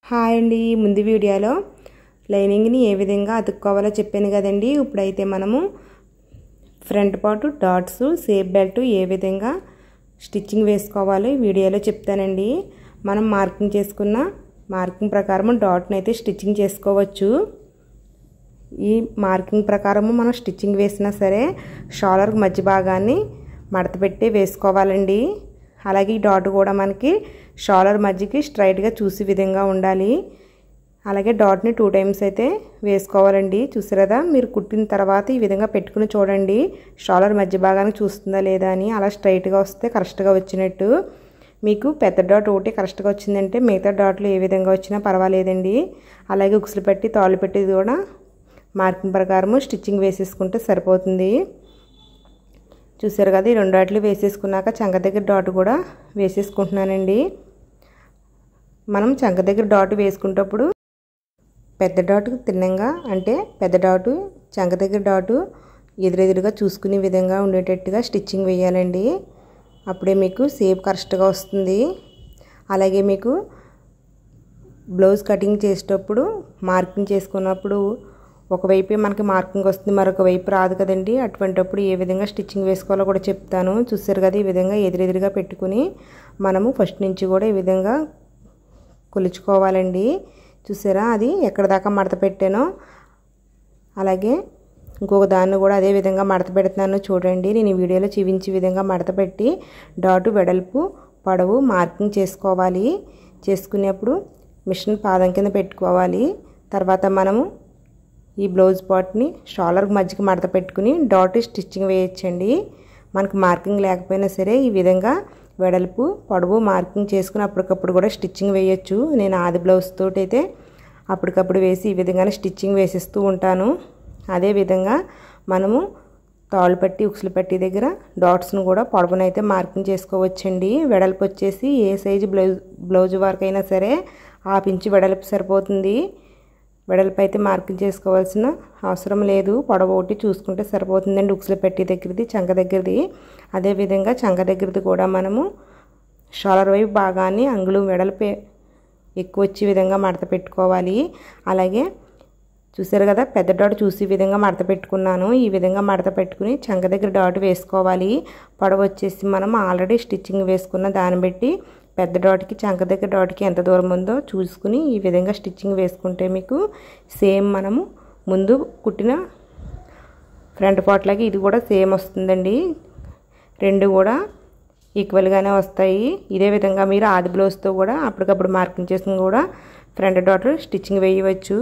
Hi అండి, ముందు వీడియోలో లైనింగ్ని ఏ విధంగా అతుక్కోవాలో చెప్పాను కదండి. ఇప్పుడైతే మనము front part darts safe belt ఏ విధంగా స్టిచ్చింగ్ వేసుకోవాలో వీడియోలో చెప్తానండి. మనం మార్కింగ్ చేసుకున్న మార్కింగ్ ప్రకారం డాట్ని అయితే స్టిచ్చింగ్ చేసుకోవచ్చు. ఈ మార్కింగ్ ప్రకారము మనం స్టిచ్చింగ్ వేసినా సరే షోల్డర్ మధ్య భాగాన్ని మడత పెట్టి వేసుకోవాలండి. అలాగే ఈ డాట్ కూడా మనకి షోల్డర్ మధ్యకి స్ట్రైట్గా చూసే విధంగా ఉండాలి. అలాగే డాట్ని 2 టైమ్స్ అయితే వేసుకోవాలండి. చూసారు కదా, మీరు కుట్టిన తర్వాత ఈ విధంగా పెట్టుకుని చూడండి షోల్డర్ మధ్య భాగానికి చూస్తుందా లేదా అని. అలా స్ట్రైట్గా వస్తే కరెక్ట్గా వచ్చినట్టు. మీకు పెద్ద డాట్ ఒకటి కరెక్ట్గా వచ్చిందంటే మిగతా డాట్లు ఏ విధంగా వచ్చినా పర్వాలేదండి. అలాగే ఉక్సులు పెట్టి తాళ్ళు పెట్టి కూడా మార్కింగ్ ప్రకారము స్టిచ్చింగ్ వేసేసుకుంటే సరిపోతుంది. చూసారు కదా, ఈ 2 డాట్లు వేసేసుకున్నాక చంక దగ్గర డాట్ కూడా వేసేసుకుంటున్నానండి. మనం చంక దగ్గర డాట్ వేసుకునేటప్పుడు పెద్ద డాట్ తిన్నంగా, అంటే పెద్ద డాటు చంక దగ్గర డాటు ఎదురెదురుగా చూసుకునే విధంగా ఉండేటట్టుగా స్టిచ్చింగ్ వేయాలండి. అప్పుడే మీకు షేప్ కరెక్ట్గా వస్తుంది. అలాగే మీకు బ్లౌజ్ కటింగ్ చేసేటప్పుడు మార్కింగ్ చేసుకున్నప్పుడు ఒకవైపే మనకి మార్కింగ్ వస్తుంది, మరొక వైపు రాదు కదండి. అటువంటిప్పుడు ఏ విధంగా స్టిచ్చింగ్ వేసుకోవాలో కూడా చెప్తాను. చూసారు కదా, ఈ విధంగా ఎదురెదురుగా పెట్టుకుని మనము ఫస్ట్ నుంచి కూడా ఈ విధంగా కొలుచుకోవాలండి. చూసారా, అది ఎక్కడ దాకా మడత పెట్టానో అలాగే ఇంకొక దాన్ని కూడా అదే విధంగా మడత పెడుతున్నాను చూడండి. నేను ఈ వీడియోలో చూపించే విధంగా మడత పెట్టి డాటు వెడల్పు పొడవు మార్కింగ్ చేసుకోవాలి. చేసుకునేప్పుడు మిషన్ పాదం కింద పెట్టుకోవాలి. తర్వాత మనము ఈ బ్లౌజ్ పార్ట్ని షోల్డర్ మధ్యకి మడత పెట్టుకుని డాట్ స్టిచ్చింగ్ వేయచ్చండి. మనకు మార్కింగ్ లేకపోయినా సరే ఈ విధంగా వెడల్పు పొడవు మార్కింగ్ చేసుకుని అప్పటికప్పుడు కూడా స్టిచ్చింగ్ వేయచ్చు. నేను ఆది బ్లౌజ్ తోటి అయితే అప్పటికప్పుడు వేసి ఈ విధంగానే స్టిచ్చింగ్ వేసిస్తూ ఉంటాను. అదేవిధంగా మనము తాళ్ళు పట్టి ఉక్సులు పట్టి దగ్గర డాట్స్ను కూడా పొడవునైతే మార్కింగ్ చేసుకోవచ్చండి. వెడల్పు వచ్చేసి ఏ సైజు బ్లౌజ్ వరకు అయినా సరే 1/2 ఇంచు వెడల్పు సరిపోతుంది. వెడల్పు అయితే మార్కింగ్ చేసుకోవాల్సిన అవసరం లేదు, పొడవు ఒకటి చూసుకుంటే సరిపోతుందండి. ఉక్సులు పెట్టి దగ్గరది చంక దగ్గరది. అదేవిధంగా చంక దగ్గరది కూడా మనము షోల్డర్ వైపు భాగాన్ని అంగుళం వెడల్పు ఎక్కువ వచ్చే విధంగా మడత పెట్టుకోవాలి. అలాగే చూసారు కదా, పెద్ద డాట్ చూసి విధంగా మడత పెట్టుకున్నాను. ఈ విధంగా మడత పెట్టుకుని చంక దగ్గర డాట్ వేసుకోవాలి. పొడవు వచ్చేసి మనం ఆల్రెడీ స్టిచ్చింగ్ వేసుకున్న దాన్ని బట్టి పెద్ద డాట్కి చంక దగ్గర డాట్కి ఎంత దూరం ఉందో చూసుకుని ఈ విధంగా స్టిచ్చింగ్ వేసుకుంటే మీకు సేమ్ మనము ముందు కుట్టిన ఫ్రంట్ పార్ట్ లాగా ఇది కూడా సేమ్ వస్తుందండి. 2 కూడా ఈక్వల్గానే వస్తాయి. ఇదే విధంగా మీరు ఆది బ్లౌజ్తో కూడా అప్పటికప్పుడు మార్కింగ్ చేసుకుని కూడా ఫ్రంట్ డాట్ స్టిచ్చింగ్ వేయవచ్చు.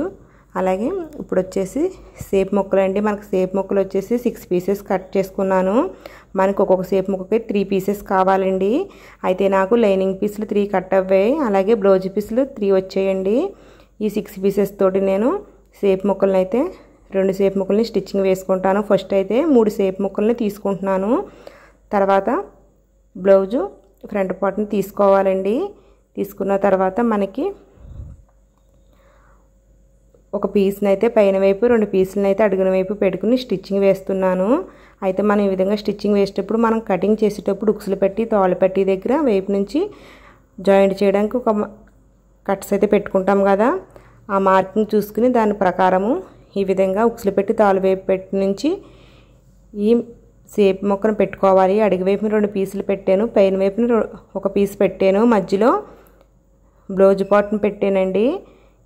అలాగే ఇప్పుడు వచ్చేసి షేప్ ముక్కలు అండి. మనకు షేప్ ముక్కలు వచ్చేసి 6 పీసెస్ కట్ చేసుకున్నాను. మనకు ఒక్కొక్క షేప్ ముక్కకి 3 పీసెస్ కావాలండి. అయితే నాకు లైనింగ్ పీసులు 3 కట్ అవ్వాయి, అలాగే బ్లౌజ్ పీసులు 3 వచ్చాయండి. ఈ 6 పీసెస్ తోటి నేను షేప్ ముక్కలను అయితే 2 షేప్ ముక్కల్ని స్టిచ్చింగ్ వేసుకుంటాను. ఫస్ట్ అయితే 3 షేప్ ముక్కల్ని తీసుకుంటున్నాను. తర్వాత బ్లౌజు ఫ్రంట్ పార్ట్ని తీసుకోవాలండి. తీసుకున్న తర్వాత మనకి ఒక పీస్ని అయితే పైన వైపు 2 పీసులను అయితే అడుగున వైపు పెట్టుకుని స్టిచ్చింగ్ వేస్తున్నాను. అయితే మనం ఈ విధంగా స్టిచ్చింగ్ వేసేటప్పుడు మనం కటింగ్ చేసేటప్పుడు ఉక్సులు పెట్టి తాళ్ళు పెట్టి దగ్గర వైపు నుంచి జాయింట్ చేయడానికి ఒక కట్స్ అయితే పెట్టుకుంటాం కదా, ఆ మార్కింగ్ చూసుకుని దాని ప్రకారము ఈ విధంగా ఉక్సులు పెట్టి తాళ్ళు వైపు పెట్టి నుంచి ఈ షేప్ మొక్కను పెట్టుకోవాలి. అడుగు వైపున 2 పీసులు పెట్టాను, పైన వైపున ఒక పీస్ పెట్టాను, మధ్యలో బ్లౌజ్ పార్ట్ని పెట్టానండి.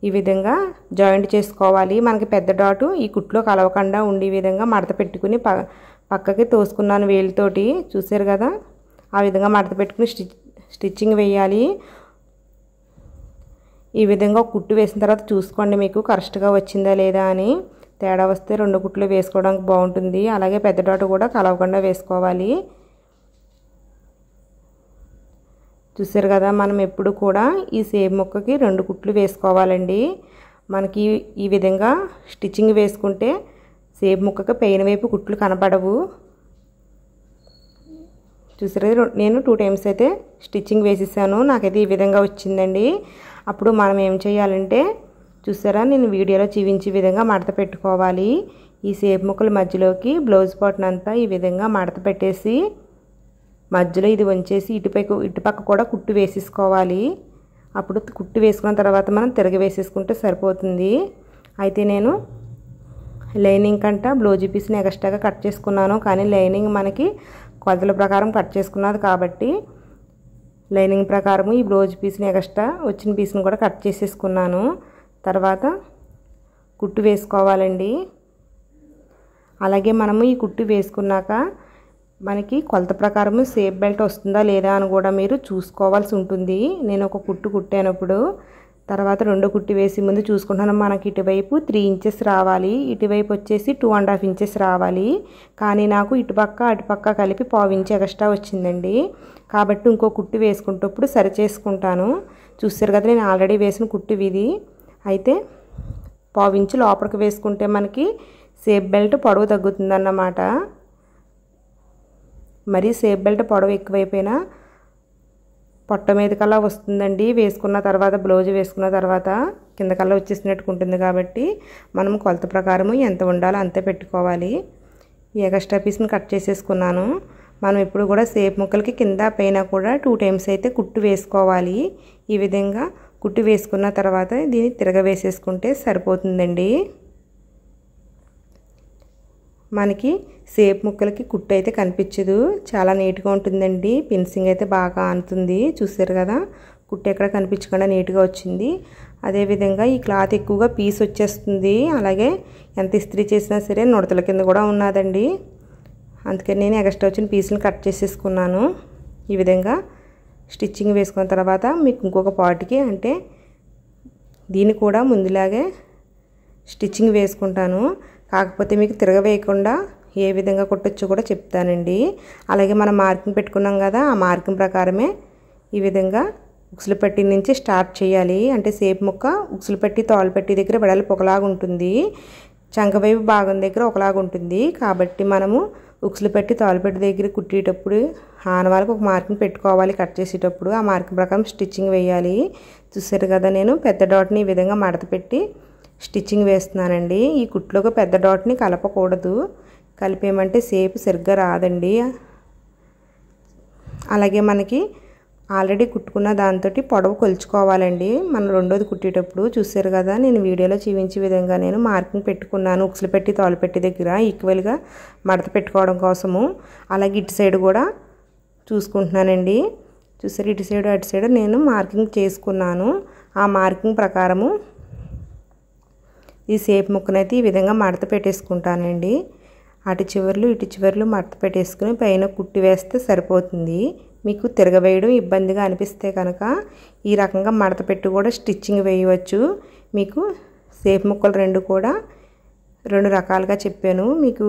ఈ విధంగా జాయింట్ చేసుకోవాలి. మనకి పెద్ద డాటు ఈ కుట్లో కలవకుండా ఉండే విధంగా మడత పెట్టుకుని పక్కకి తోసుకున్నాను వేలుతోటి. చూసారు కదా, ఆ విధంగా మడత పెట్టుకుని స్టిచ్చింగ్ వేయాలి. ఈ విధంగా ఒక కుట్టు వేసిన తర్వాత చూసుకోండి మీకు కరెక్ట్గా వచ్చిందా లేదా అని. తేడా వస్తే 2 కుట్లు వేసుకోవడానికి బాగుంటుంది. అలాగే పెద్ద డాటు కూడా కలవకుండా వేసుకోవాలి. చూసారు కదా, మనం ఎప్పుడు కూడా ఈ షేప్ ముక్కకి 2 కుట్లు వేసుకోవాలండి. మనకి ఈ విధంగా స్టిచ్చింగ్ వేసుకుంటే షేప్ ముక్కకి పైన వైపు కుట్లు కనపడవు. చూసారు, నేను 2 టైమ్స్ అయితే స్టిచ్చింగ్ వేసేసాను. నాకైతే ఈ విధంగా వచ్చిందండి. అప్పుడు మనం ఏం చేయాలంటే చూసారా, నేను వీడియోలో చూపించే విధంగా మడత పెట్టుకోవాలి. ఈ షేప్ ముక్కల మధ్యలోకి బ్లౌజ్ పార్ట్నంతా ఈ విధంగా మడత పెట్టేసి మధ్యలో ఇది వంచేసి ఇటుపక్క కూడా కుట్టు వేసేసుకోవాలి. అప్పుడు కుట్టి వేసుకున్న తర్వాత మనం తిరగవేసేసుకుంటే సరిపోతుంది. అయితే నేను లైనింగ్ కంట బ్లౌజ్ పీస్ని ఎక్స్ట్రాగా కట్ చేసుకున్నాను. కానీ లైనింగ్ మనకి కొలతల ప్రకారం కట్ చేసుకున్నది కాబట్టి లైనింగ్ ప్రకారం ఈ బ్లౌజ్ పీస్ని ఎక్స్ట్రా వచ్చిన పీస్ని కూడా కట్ చేసేసుకున్నాను. తర్వాత కుట్టు వేసుకోవాలండి. అలాగే మనము ఈ కుట్టు వేసుకున్నాక మనకి కొలత ప్రకారం సేఫ్ బెల్ట్ వస్తుందా లేదా అని కూడా మీరు చూసుకోవాల్సి ఉంటుంది. నేను ఒక కుట్టు కుట్టానప్పుడు తర్వాత రెండో కుట్టు వేసి ముందు చూసుకుంటున్నాను. మనకి ఇటువైపు 3 ఇంచెస్ రావాలి, ఇటువైపు వచ్చేసి 2.5 ఇంచెస్ రావాలి. కానీ నాకు ఇటుపక్క అటుపక్క కలిపి 1/4 ఇంచ్ ఎక్స్ట్రా వచ్చిందండి. కాబట్టి ఇంకో కుట్టు వేసుకుంటప్పుడు సరి చేసుకుంటాను. చూస్తారు కదా నేను ఆల్రెడీ వేసిన కుట్టు ఇది. అయితే 1/4 ఇంచ్ లోపలికి వేసుకుంటే మనకి సేఫ్ బెల్ట్ పొడవు తగ్గుతుందన్నమాట. మరి సేఫ్ బెల్ట్ పొడవు ఎక్కువైపోయినా పొట్ట మీదకల్లా వస్తుందండి. వేసుకున్న తర్వాత బ్లౌజ్ వేసుకున్న తర్వాత కిందకల్లా వచ్చేసినట్టు ఉంటుంది. కాబట్టి మనం కొలత ప్రకారము ఎంత ఉండాలో అంతే పెట్టుకోవాలి. ఈ ఎక్స్ట్రా పీస్ని కట్ చేసేసుకున్నాను. మనం ఎప్పుడు కూడా సేఫ్ ముక్కలకి కింద పైన కూడా 2 టైమ్స్ అయితే కుట్టు వేసుకోవాలి. ఈ విధంగా కుట్టు వేసుకున్న తర్వాత దీన్ని తిరగవేసేసుకుంటే సరిపోతుందండి. మనకి సేప్ ముక్కలకి కుట్టు అయితే కనిపించదు, చాలా నీట్గా ఉంటుందండి. ఫినిషింగ్ అయితే బాగా ఆనుతుంది. చూసారు కదా కుట్టు ఎక్కడ కనిపించకుండా నీట్గా వచ్చింది. అదేవిధంగా ఈ క్లాత్ ఎక్కువగా పీస్ వచ్చేస్తుంది. అలాగే ఎంత ఇస్త్రీ చేసినా సరే నుడతల కింద కూడా ఉన్నదండి. అందుకని నేను ఎక్స్ట్రా వచ్చిన పీస్ని కట్ చేసేసుకున్నాను. ఈ విధంగా స్టిచ్చింగ్ వేసుకున్న తర్వాత మీకు ఇంకొక పార్ట్కి అంటే దీన్ని కూడా ముందులాగే స్టిచ్చింగ్ వేసుకుంటాను. కాకపోతే మీకు తిరగవేయకుండా ఏ విధంగా కుట్టొచ్చో కూడా చెప్తానండి. అలాగే మనం మార్కింగ్ పెట్టుకున్నాం కదా, ఆ మార్కింగ్ ప్రకారమే ఈ విధంగా ఉక్సులు పట్టి నుంచి స్టార్ట్ చేయాలి. అంటే సేపు ముక్క ఉక్సులు పట్టి తోలు పట్టి దగ్గర వెడల్పు ఒకలాగా ఉంటుంది, చంకవైపు భాగం దగ్గర ఒకలాగా ఉంటుంది. కాబట్టి మనము ఉక్సులు పట్టి తోలు పట్టి దగ్గర కుట్టేటప్పుడు ఆనవాళ్ళకి ఒక మార్కింగ్ పెట్టుకోవాలి. కట్ చేసేటప్పుడు ఆ మార్కింగ్ ప్రకారం స్టిచ్చింగ్ వేయాలి. చూసారు కదా నేను పెద్ద డాట్ని ఈ విధంగా మడత పెట్టి స్టిచ్చింగ్ వేస్తున్నానండి. ఈ కుట్లోకి పెద్ద డాట్ని కలపకూడదు, కలిపేమంటే సేపు సరిగ్గా రాదండి. అలాగే మనకి ఆల్రెడీ కుట్టుకున్న దాంతో పొడవు కొలుచుకోవాలండి మనం రెండోది కుట్టేటప్పుడు. చూసారు కదా నేను వీడియోలో చూపించే విధంగా నేను మార్కింగ్ పెట్టుకున్నాను ఉక్సులు పెట్టి తోలు పెట్టి దగ్గర ఈక్వల్గా మడత పెట్టుకోవడం కోసము. అలాగే ఇటు సైడ్ కూడా చూసుకుంటున్నానండి. చూసారు ఇటు సైడ్ అటు సైడ్ నేను మార్కింగ్ చేసుకున్నాను. ఆ మార్కింగ్ ప్రకారము ఈ సేపు ముక్కనైతే ఈ విధంగా మడత పెట్టేసుకుంటానండి. అటు చివర్లు ఇటు చివర్లు మడత పెట్టేసుకుని పైన కుట్టి వేస్తే సరిపోతుంది. మీకు తిరగవేయడం ఇబ్బందిగా అనిపిస్తే కనుక ఈ రకంగా మడత పెట్టి కూడా స్టిచ్చింగ్ వేయవచ్చు. మీకు సేపు ముక్కలు రెండు రకాలుగా చెప్పాను. మీకు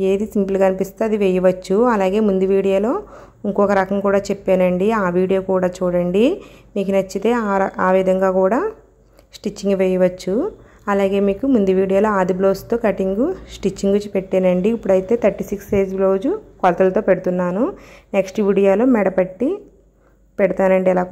ఏది సింపుల్గా అనిపిస్తే అది వేయవచ్చు. అలాగే ముందు వీడియోలో ఇంకొక రకం కూడా చెప్పానండి, ఆ వీడియో కూడా చూడండి. మీకు నచ్చితే ఆ విధంగా కూడా స్టిచ్చింగ్ వేయవచ్చు. అలాగే మీకు ముందు వీడియోలో ఆది బ్లౌజ్తో కటింగ్ స్టిచ్చింగ్ పెట్టానండి. ఇప్పుడైతే 36 సైజ్ బ్లౌజు కొలతలతో పెడుతున్నాను. నెక్స్ట్ వీడియోలో మెడపట్టి పెడతానండి ఎలా